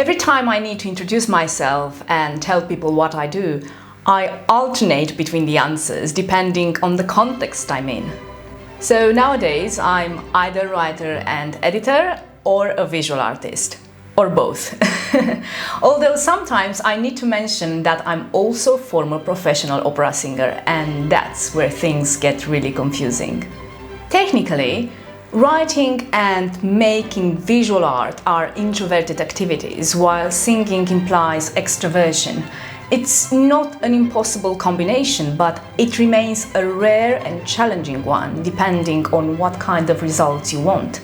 Every time I need to introduce myself and tell people what I do, I alternate between the answers depending on the context I'm in. So nowadays I'm either writer and editor or a visual artist, or both. Although sometimes I need to mention that I'm also a former professional opera singer, and that's where things get really confusing. Technically, writing and making visual art are introverted activities, while singing implies extroversion. It's not an impossible combination, but it remains a rare and challenging one, depending on what kind of results you want.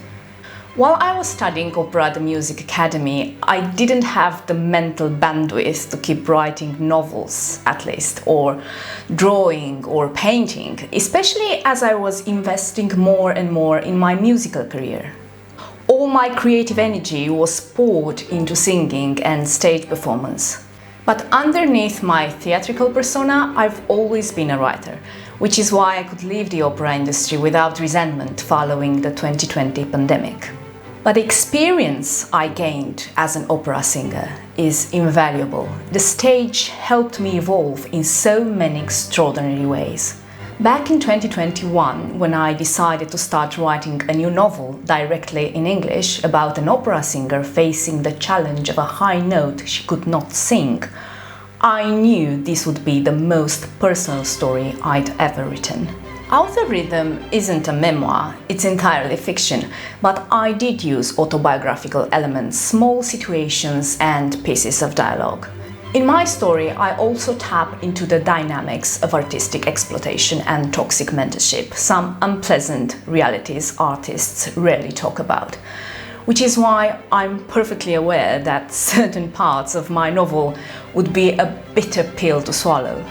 While I was studying opera at the Music Academy, I didn't have the mental bandwidth to keep writing novels, at least, or drawing or painting, especially as I was investing more and more in my musical career. All my creative energy was poured into singing and stage performance. But underneath my theatrical persona, I've always been a writer, which is why I could leave the opera industry without resentment following the 2020 pandemic. But the experience I gained as an opera singer is invaluable. The stage helped me evolve in so many extraordinary ways. Back in 2021, when I decided to start writing a new novel directly in English about an opera singer facing the challenge of a high note she could not sing, I knew this would be the most personal story I'd ever written. Author Rhythm isn't a memoir, it's entirely fiction, but I did use autobiographical elements, small situations and pieces of dialogue. In my story, I also tap into the dynamics of artistic exploitation and toxic mentorship, some unpleasant realities artists rarely talk about, which is why I'm perfectly aware that certain parts of my novel would be a bitter pill to swallow.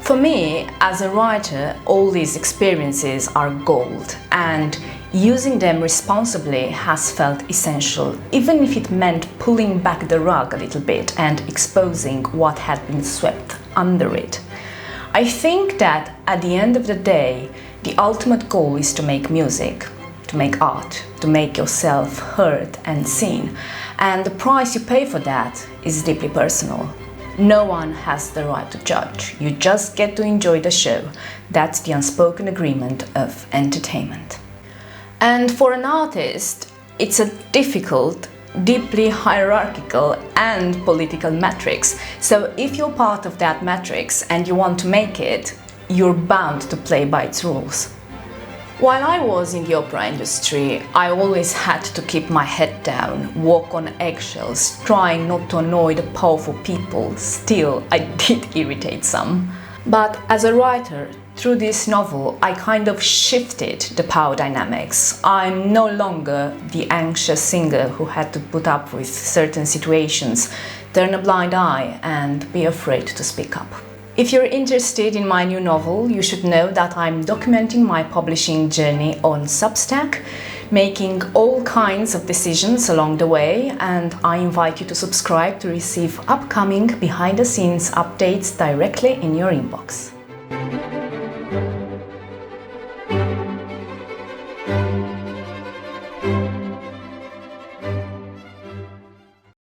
For me, as a writer, all these experiences are gold, and using them responsibly has felt essential, even if it meant pulling back the rug a little bit and exposing what had been swept under it. I think that at the end of the day, the ultimate goal is to make music, to make art, to make yourself heard and seen, and the price you pay for that is deeply personal. No one has the right to judge. You just get to enjoy the show. That's the unspoken agreement of entertainment. And for an artist, it's a difficult, deeply hierarchical and political matrix. So if you're part of that matrix and you want to make it, you're bound to play by its rules. While I was in the opera industry, I always had to keep my head down, walk on eggshells, trying not to annoy the powerful people. Still, I did irritate some. But as a writer, through this novel, I kind of shifted the power dynamics. I'm no longer the anxious singer who had to put up with certain situations, turn a blind eye, and be afraid to speak up. If you're interested in my new novel, you should know that I'm documenting my publishing journey on Substack, making all kinds of decisions along the way, and I invite you to subscribe to receive upcoming behind-the-scenes updates directly in your inbox.